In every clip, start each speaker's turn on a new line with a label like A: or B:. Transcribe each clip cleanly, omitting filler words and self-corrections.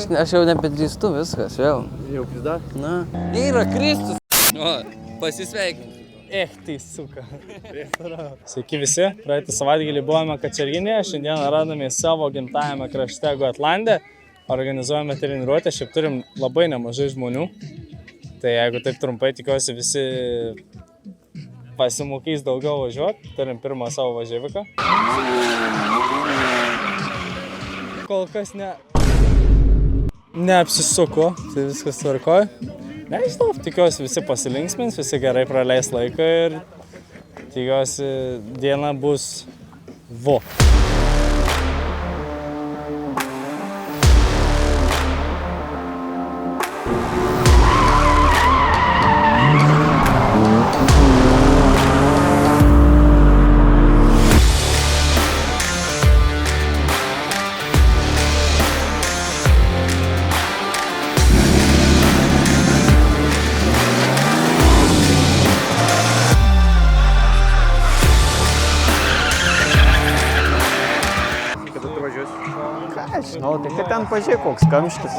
A: Aš jau nebedrįstu viskas, vėl.
B: Jau pizda?
A: Na. Yra Kristus. O, pasisveikink.
C: Tai suka. Sveiki visi, praeitą savaitgalį buvome Kačerginėje, šiandieną radome savo gimtajame krašte Gotlande, organizuojame treniruotę, šiaip turim labai nemažai žmonių, tai jeigu taip trumpai tikiuosi visi pasimokys daugiau važiuoti, turim pirmą savo važiaviką. Kol kas neapsisuko, tai viskas tvarkoj. Nežinau, tikiuosi visi pasilinksmins, visi gerai praleis laiką ir tikiuosi diena bus vo.
D: Žinau, tai kad ten pažiūrėk, koks kamštis.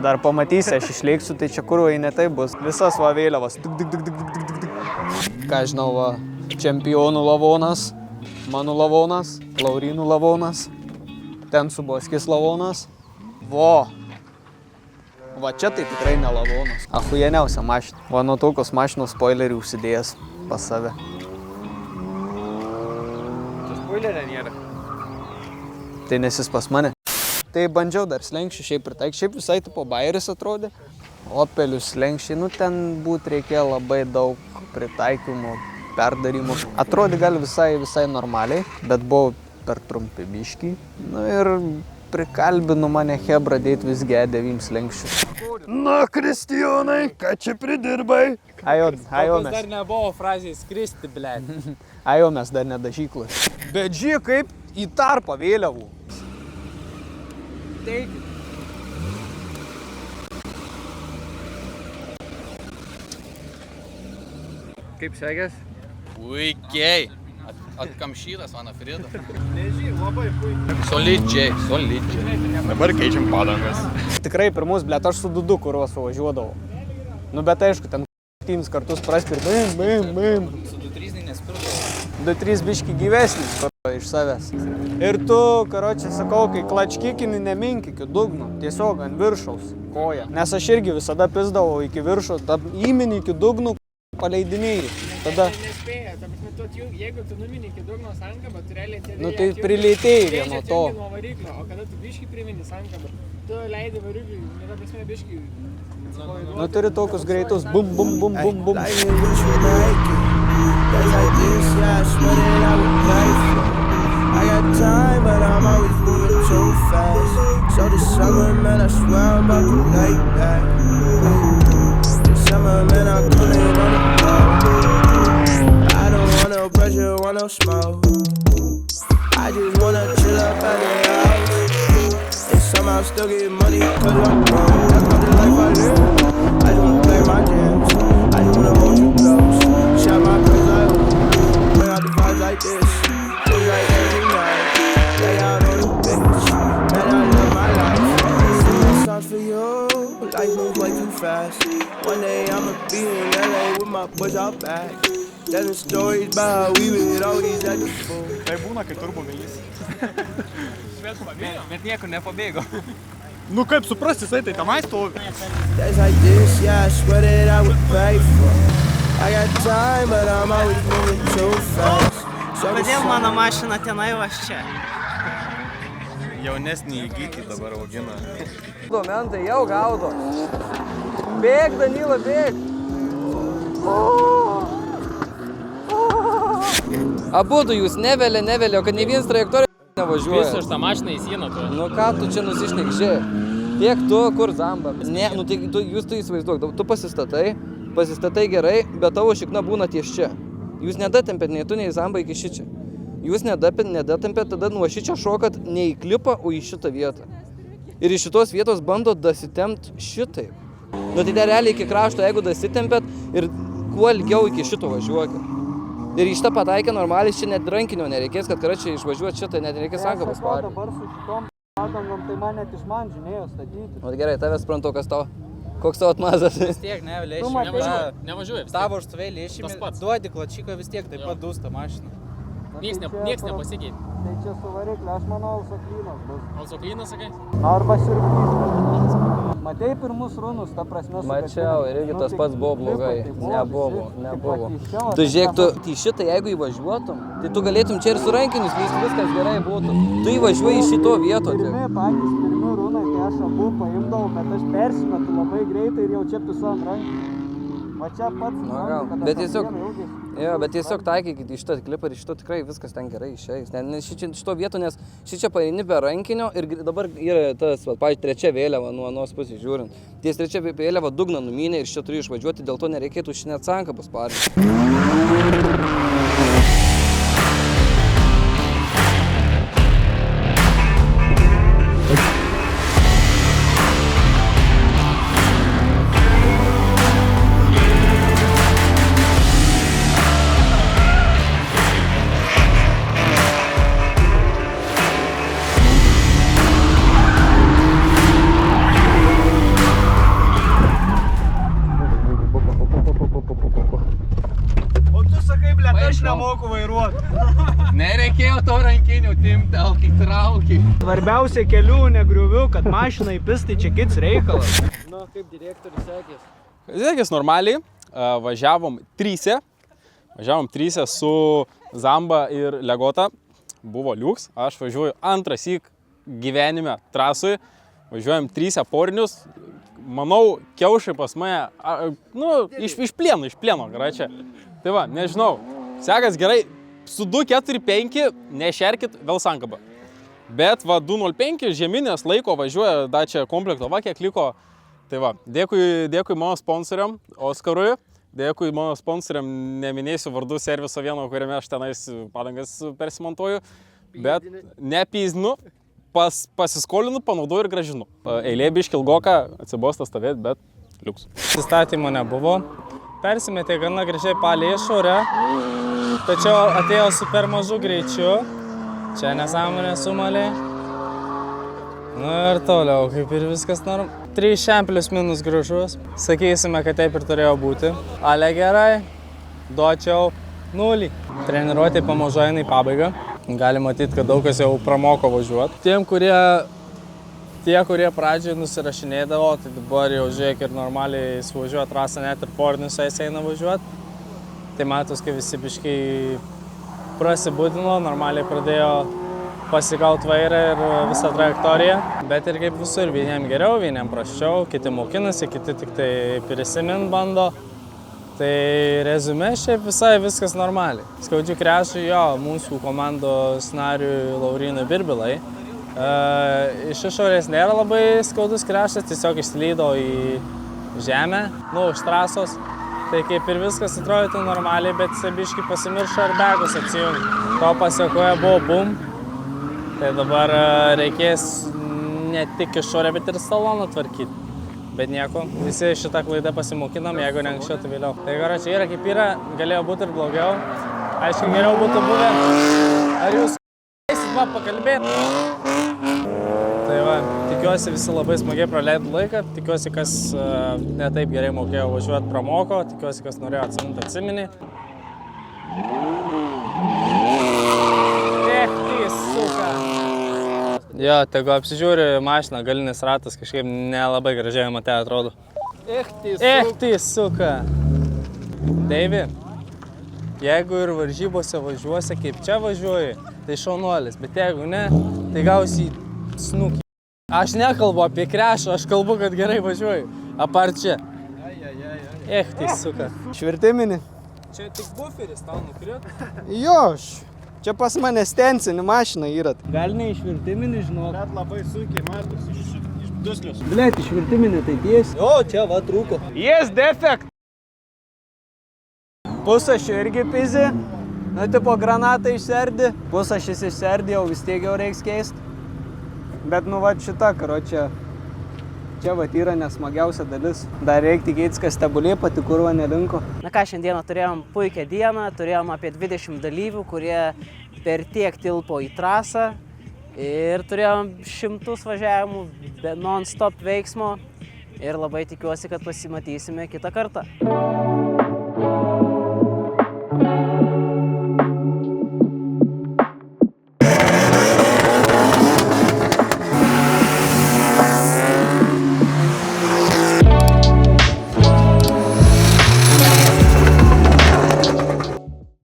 D: Dar pamatysi, aš išlėksiu, tai čia kurvai ne tai bus. Visas va vėliavas. Ką žinau, va, čempionų lavonas, mano lavonas, Laurinų lavonas, ten Suboskis lavonas. Va čia tai tikrai ne lavonas. Ahujeniausia mašina. Va nuo tokios mašinos spoilerį užsidėjęs pas save.
C: Čia spoilerio nėra.
D: Tai nesis pas mane. Tai bandžiau dar slenkščių šiaip pritaikyti, šiaip visai tipo Bayeris atrodė. Opelių slenkščiai, ten būt reikėjo labai daug pritaikymų, perdarimų. Atrodė gal visai normaliai, bet buvo per trumpi biškiai. Ir prikalbino mane Hebra dėti vis G9 slenkščius.
B: Na, Kristijonai, ką čia pridirbai?
D: Ajo mes.
C: Dar nebuvo frazės skristi, blėt.
D: Ajo mes dar nedažyklos. Bet žiūrėk, kaip į tarpą vėliavų.
A: Kaip sekės?
E: Puikiai. Atkamšytas, mano Frida.
C: Nežinai, labai puikiai.
E: Solidžiai.
B: Dabar keičiam padangas.
D: Tikrai pirmus, blėt, aš su Dudu kurvas važiuodavau. Bet aišku, ten tims kartus praspir, bim.
E: Su 2-3 nespirdo.
D: 2-3 biški gyvesnis iš savęs. Ir tu, karočią, sakau, kai klačkikini neminkikiu dugnu, tiesiog ant viršaus koją. Nes aš irgi visada pizdavau iki viršaus, įmini iki dugnų, paleidinėjai. Tada...
C: Nespėja, ta prasme, jeigu tu numini iki dugno sankabą, tu realiai atėdėjai.
D: Nu tai prilietėjai vien nuo to.
C: Nuo variklio, o kada tu biškį primini sankabą, tu leidi varikliui, ta prasme, biškį...
D: Nu turi tokius greitus, bum.
F: Days like this, yeah, I swear that I would pay for. I got time, but I'm always moving too fast. So this summer, man, I swear I'm about to lay back. This summer, man, I'm cooling on the block. I don't want no pressure, want no smoke. I just wanna chill up at the house. And somehow still get money, cause I'm broke. That's not the life I live. I just wanna play my jams. I just wanna hold you close. Shot my girls like bring out the vibes like this. Feels like every night. Lay out on the bitch. Man, I live my life. Sing this song for you. Life moves way too fast. One day I'ma be in LA with my boys out back. Telling stories about how we would always at the pool.
B: Tai būna, kai turbo galys.
C: Bet niekur nepabėgo.
B: Nu kaip suprasti, jisai tai tenai stovi.
F: Days like this, yeah, I swear that I would pay for. I got time, but I'm always moving too fast.
G: Kodėl mano mašina tenai va čia?
B: Jaunesnį įgyti dabar augina.
A: Mentai jau gaudo. Bėg, Danila, bėg. Abudu jūs nevelė, o kad ne vienas trajektorija nevažiuoja.
C: Visą šitą mašiną į sieną tu.
A: Nu ką tu čia nusišnekžė? Tiek tu, kur zamba. Ne, nu tai jūs tu įsivaizduok, tu pasistatai gerai, bet tavo šikna būna ties čia. Jūs nedatempėt nei tu, nei zamba iki šičia. Jūs nedatempėt, tada nuo šičia šokat ne į klipą, o į šitą vietą. Ir iš šitos vietos bandot dasitempt šitaip. Nu tai realiai iki krašto, jeigu dasitempėt ir kuo ilgiau iki šito važiuokit. Ir iš tą pataikę normaliai čia net rankinio nereikės, kad karočią išvažiuoti šitą, net reikės sankabas parį.
D: Dabar su šitom padangom, tai man net iš man žinėjo statyti.
A: O gerai, tave suprantu, kas tavo. Koks tavo atmazas?
G: Vis tiek, ne, lėšime.
C: Nevažiuoja.
G: Tavo užtvei lėšime.
C: Tas pats.
G: Duodi klačiką vis tiek, taip pat dūsta mašina.
C: Nieks nepasikeitė.
D: Tai čia su varikliu, aš manau, Alsoklynas bus.
C: Alsoklynas, sakai?
D: Arba Siurblys. Matei pirmus runus, ta prasme su
A: Mačiau, ir irgi tas pats buvo blogai. Nebuvo.
D: Tu
A: Tu žiūrėk, tu į šitą, jeigu įvažiuotum, tai tu galėtum čia ir su rankinius lysti, viskas gerai būtų. Tu įvažiuoji iš šito vieto.
D: Pirmi runai, tai aš abu paimdavau, bet aš persimetu labai greitai ir jau čia pisu ant rankų. Va čia pats,
A: Gal. Bet tiesiog taikykit į šitą klipą ir iš šito tikrai viskas ten gerai išeis. Nes šito vieto, nes šičia paeini be rankinio ir dabar yra tas, pavyzdžiui, trečia vėliava nuo anos pusės žiūrint. Ties trečia vėliava dugną numynė ir šitą turi išvažiuoti, dėl to nereikėtų šiandien atsanką pasparinti.
D: Nemoku vairuoti.
E: Nereikėjo to rankinių timti, traukiai.
D: Svarbiausia kelių negriuviu, kad mašina įpis, tai čia kits reikalas.
A: Nu, kaip direktorius sekės?
C: Sekės normaliai, važiavom tryse su Zamba ir Legota, buvo liuks, aš važiuoju antrąsyk gyvenime trasui, važiuojam tryse porinius, manau, kiaušai pas mane, iš plieno, gerai čia. Tai va, nežinau. Sekas gerai, su 2.45 nešerkit vėl sankabą. Bet va 2.05 žeminės laiko važiuoja Dacia komplekto, va kiek liko. Tai va, dėkui mano sponsoriam Oskarui, dėkui mano sponsoriam, neminėsiu vardų serviso vieno, kuriame aš tenais padangas persimontuoju, bet nepyzdinu, pasiskolinu, panaudoju ir gražinu. Eilė biški ilgoka, atsibosta stovėti, bet liuks. Įstatymo nebuvo. Persimetė gana gražiai palei išorę, tačiau atėjo su per mažu greičiu. Čia nesąmonė sumalė. Nu ir toliau, kaip ir viskas norm. 3 šemplius minus gražus. Sakysime, kad taip ir turėjo būti. Ale gerai, duočiau 0. Treniruotė pamažu eina į pabaigą. Gali matyti, kad daug kas jau pramoko važiuoti. Tie, kurie pradžioje nusirašinėdavo, tai dabar jau žiūrėk ir normaliai įsivažiuoja trasą, net ir porinius eina važiuoti. Tai matos, kai visi biškai prasibudino, normaliai pradėjo pasigauti vairą ir visą trajektoriją. Bet ir kaip visur, vieniem geriau, vieniem prasčiau, kiti mokinasi, kiti tik tai prisimint bando. Tai rezume šiaip visai viskas normaliai. Skaudžių krešų jo, mūsų komandos nariui Laurinui Birbilai. Iš išorės nėra labai skaudus krešas, tiesiog išslydo į žemę, iš trasos. Tai kaip ir viskas atrodytų normaliai, bet jisai biškį pasimiršo ir begus atsijungti. To pasekoje buvo bum. Tai dabar reikės ne tik išorę, bet ir saloną tvarkyti. Bet nieko, visi šitą klaidą pasimokinam, jeigu ne anksčiau, tai vėliau. Tai gerai, čia yra kaip yra, galėjo būti ir blogiau. Aišku, geriau būtų buvę. Ar jūs eisit man pakalbėti? Tai va, tikiuosi visi labai smagiai praleido laiką, tikiuosi kas ne taip gerai mokėjo važiuoti pramoko, tikiuosi kas norėjo atsiminti atsiminį. Suka! Jo, tegu apsižiūri mašiną, galinis ratas kažkaip nelabai gražiai mate atrodo. Suka! Deivi, jeigu ir varžybose važiuosi kaip čia važiuoji, tai šaunuolis, bet jeigu ne, tai gausi snukį. Aš nekalbu apie krešą, aš kalbu, kad gerai važiuoju. Apart čia. Suka.
D: Švirtiminį?
C: Čia tik buferis, tau nukrito?
D: Jo, čia pas mane stencinį mašiną yra. Gal ne išvirtiminį, žinok.
B: Bet labai sunkiai matosi iš duslius.
D: Blet, išvirtiminį tai tiesi. Jo, čia va trūko.
B: Yes, defekt!
D: Pusašių irgi pizi. Nu, tipo granatą išserdi. Pusašis išserdi, jau vis tiek jau reiks keisti. Bet nu va šita, karočią, čia va yra nesmagiausia dalis. Dar reikia tikėtis, kad stebulė pati kurva nelinko.
G: Na ką, šiandieną turėjom puikią dieną, turėjom apie 20 dalyvių, kurie per tiek tilpo į trasą Ir turėjom 100 važiavimų, non-stop veiksmo. Ir labai tikiuosi, kad pasimatysime kitą kartą.